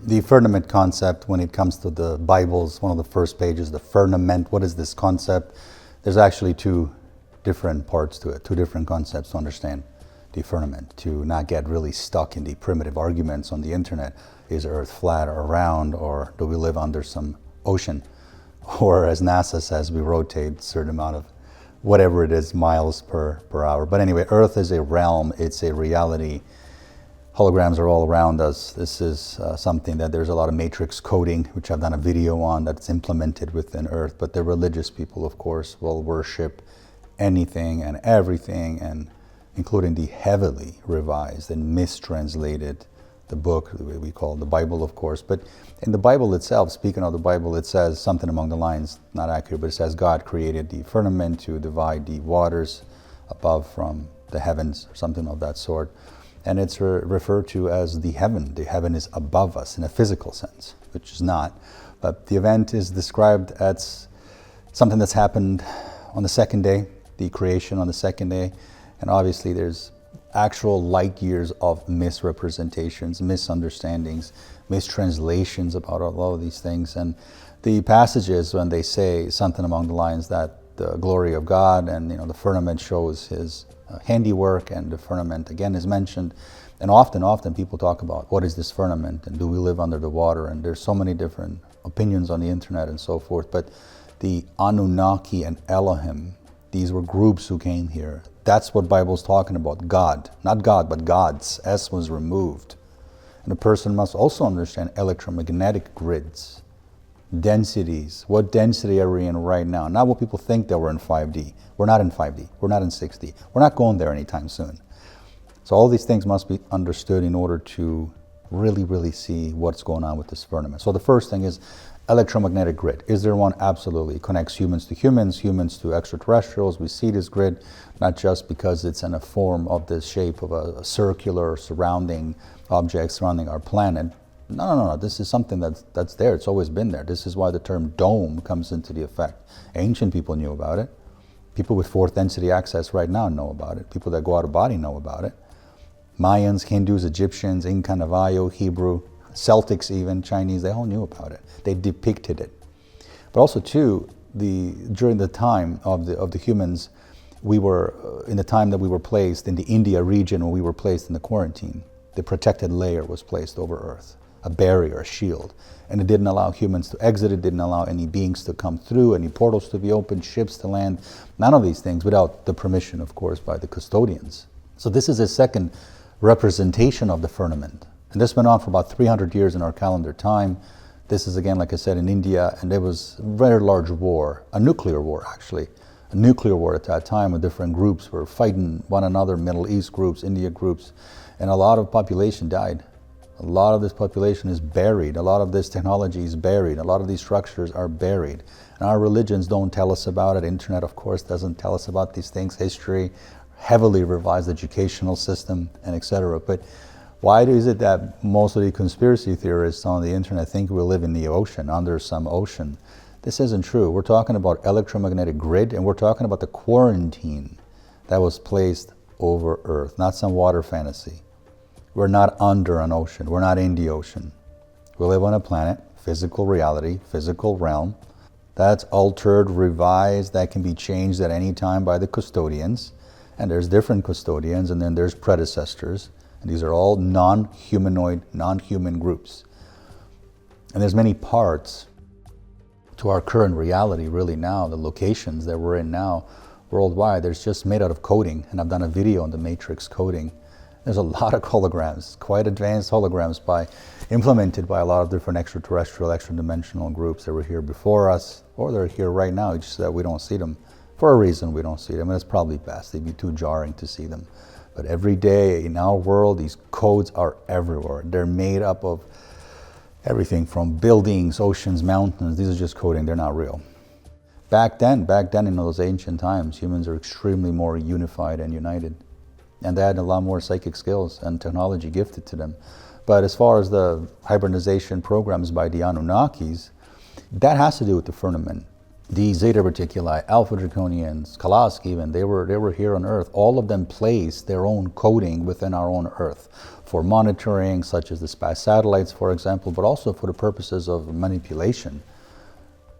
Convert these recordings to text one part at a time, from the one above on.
The firmament concept, when it comes to the Bible's one of the first pages, the firmament, what is this concept? There's actually two different parts to it, two different concepts to understand the firmament, to not get really stuck in the primitive arguments on the internet. Is Earth flat or round, or do we live under some ocean? Or as NASA says, we rotate a certain amount of whatever it is, miles per hour. But anyway, Earth is a realm, it's a reality. Holograms are all around us. This is something that there's a lot of matrix coding, which I've done a video on, that's implemented within Earth. But the religious people, of course, will worship anything and everything, and including the heavily revised and mistranslated, the book, the way we call it, the Bible, of course. But in the Bible itself, speaking of the Bible, it says something along the lines, not accurate, but it says God created the firmament to divide the waters above from the heavens, or something of that sort. And it's referred to as the heaven. The heaven is above us in a physical sense, which is not. But the event is described as something that's happened on the second day, the creation on the second day. And obviously there's actual light years of misrepresentations, misunderstandings, mistranslations about all of these things. And the passages, when they say something along the lines that the glory of God and the firmament shows his handiwork, and the firmament again is mentioned, and often people talk about what is this firmament and do we live under the water, and there's so many different opinions on the internet and so forth. But the Anunnaki and Elohim, these were groups who came here. That's what Bible's talking about. God, not God, but gods. S was removed. And a person must also understand electromagnetic grids, densities. What density are we in right now? Not what people think that we're in 5D. We're not in 5D. We're not in 6D. We're not going there anytime soon. So all these things must be understood in order to really see what's going on with this firmament. So the first thing is electromagnetic grid. Is there one? Absolutely. It connects humans to humans, humans to extraterrestrials. We see this grid not just because it's in a form of the shape of a circular surrounding object surrounding our planet. No. This is something that's there. It's always been there. This is why the term dome comes into the effect. Ancient people knew about it. People with fourth density access right now know about it. People that go out of body know about it. Mayans, Hindus, Egyptians, Inca, Navajo, Hebrew, Celtics even, Chinese, they all knew about it. They depicted it. But also too, during the time of the humans, we were, in the time that we were placed in the India region, when we were placed in the quarantine, the protected layer was placed over Earth, a barrier, a shield. And it didn't allow humans to exit, it didn't allow any beings to come through, any portals to be opened, ships to land, none of these things without the permission, of course, by the custodians. So this is a second representation of the firmament. And this went on for about 300 years in our calendar time. This is, again, like I said, in India, and there was a very large war, a nuclear war actually, a nuclear war at that time, with different groups were fighting one another, Middle East groups, India groups, and a lot of population died. A lot of this population is buried. A lot of this technology is buried. A lot of these structures are buried. And our religions don't tell us about it. Internet, of course, doesn't tell us about these things. History, heavily revised educational system, and etc. But why is it that most of the conspiracy theorists on the internet think we live in the ocean, under some ocean? This isn't true. We're talking about electromagnetic grid, and we're talking about the quarantine that was placed over Earth, not some water fantasy. We're not under an ocean. We're not in the ocean. We live on a planet, physical reality, physical realm, that's altered, revised, that can be changed at any time by the custodians. And there's different custodians, and then there's predecessors. And these are all non-humanoid, non-human groups. And there's many parts to our current reality, really now, the locations that we're in now, worldwide. There's just made out of coding, and I've done a video on the matrix coding. There's a lot of holograms, quite advanced holograms implemented by a lot of different extraterrestrial, extra-dimensional groups that were here before us, or they're here right now, it's just that we don't see them. For a reason we don't see them, and it's probably best. They'd be too jarring to see them. But every day in our world, these codes are everywhere. They're made up of everything from buildings, oceans, mountains. These are just coding, they're not real. Back then in those ancient times, humans are extremely more unified and united. And they had a lot more psychic skills and technology gifted to them. But as far as the hybridization programs by the Anunnakis, that has to do with the firmament. the Zeta Reticuli, Alpha Draconians, KALASK even, they were here on Earth. All of them place their own coding within our own Earth for monitoring, such as the spy satellites, for example, but also for the purposes of manipulation.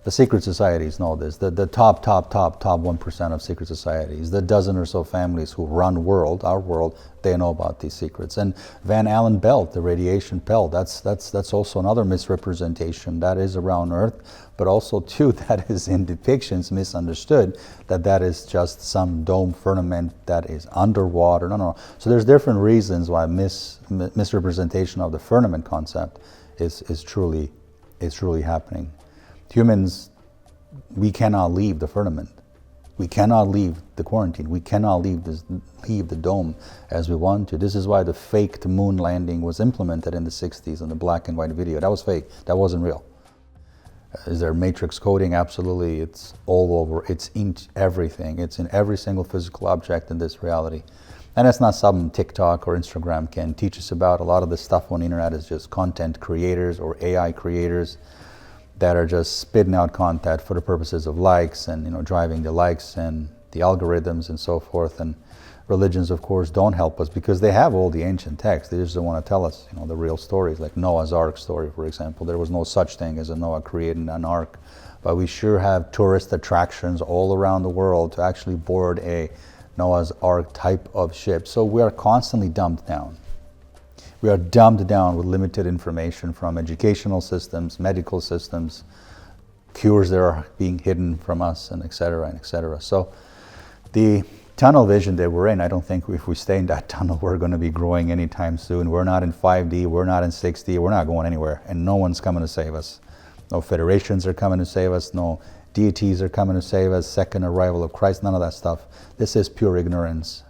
The secret societies know this. The top 1% of secret societies, the dozen or so families who run our world, they know about these secrets. And Van Allen belt, the radiation belt, that's also another misrepresentation. That is around Earth, but also too, that is in depictions misunderstood, that is just some dome firmament that is underwater. No. So there's different reasons why misrepresentation of the firmament concept is truly happening. Humans, we cannot leave the firmament. We cannot leave the quarantine. We cannot leave the dome as we want to. This is why the faked moon landing was implemented in the 60s in the black and white video. That was fake. That wasn't real. Is there matrix coding? Absolutely. It's all over. It's in everything. It's in every single physical object in this reality. And it's not something TikTok or Instagram can teach us about. A lot of the stuff on the internet is just content creators or AI creators that are just spitting out content for the purposes of likes and driving the likes and the algorithms and so forth. And religions, of course, don't help us because they have all the ancient texts. They just don't want to tell us the real stories, like Noah's Ark story, for example. There was no such thing as a Noah creating an ark, but we sure have tourist attractions all around the world to actually board a Noah's Ark type of ship. So we are constantly dumbed down. We are dumbed down with limited information from educational systems, medical systems, cures that are being hidden from us, and et cetera, and et cetera. So the tunnel vision that we're in, I don't think if we stay in that tunnel, we're going to be growing anytime soon. We're not in 5D, we're not in 6D, we're not going anywhere, and no one's coming to save us. No federations are coming to save us, no deities are coming to save us, second arrival of Christ, none of that stuff. This is pure ignorance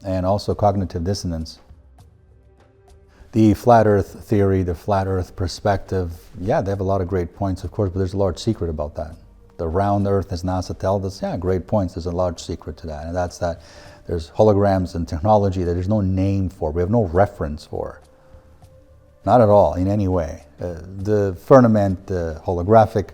and also cognitive dissonance. The flat earth theory, the flat earth perspective, yeah, they have a lot of great points, of course, but there's a large secret about that. The round earth, as NASA tells us, yeah, great points, there's a large secret to that, and that's that there's holograms and technology that there's no name for, we have no reference for. Not at all, in any way. The firmament, the holographic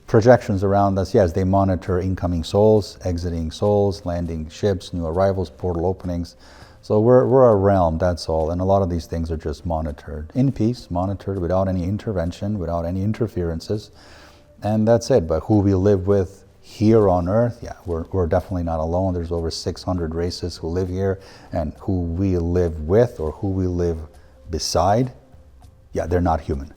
projections around us, yes, they monitor incoming souls, exiting souls, landing ships, new arrivals, portal openings. So we're a realm, that's all, and a lot of these things are just monitored in peace, monitored without any intervention, without any interferences, and that's it. But who we live with here on Earth, yeah, we're definitely not alone. There's over 600 races who live here, and who we live with or who we live beside, yeah, they're not human.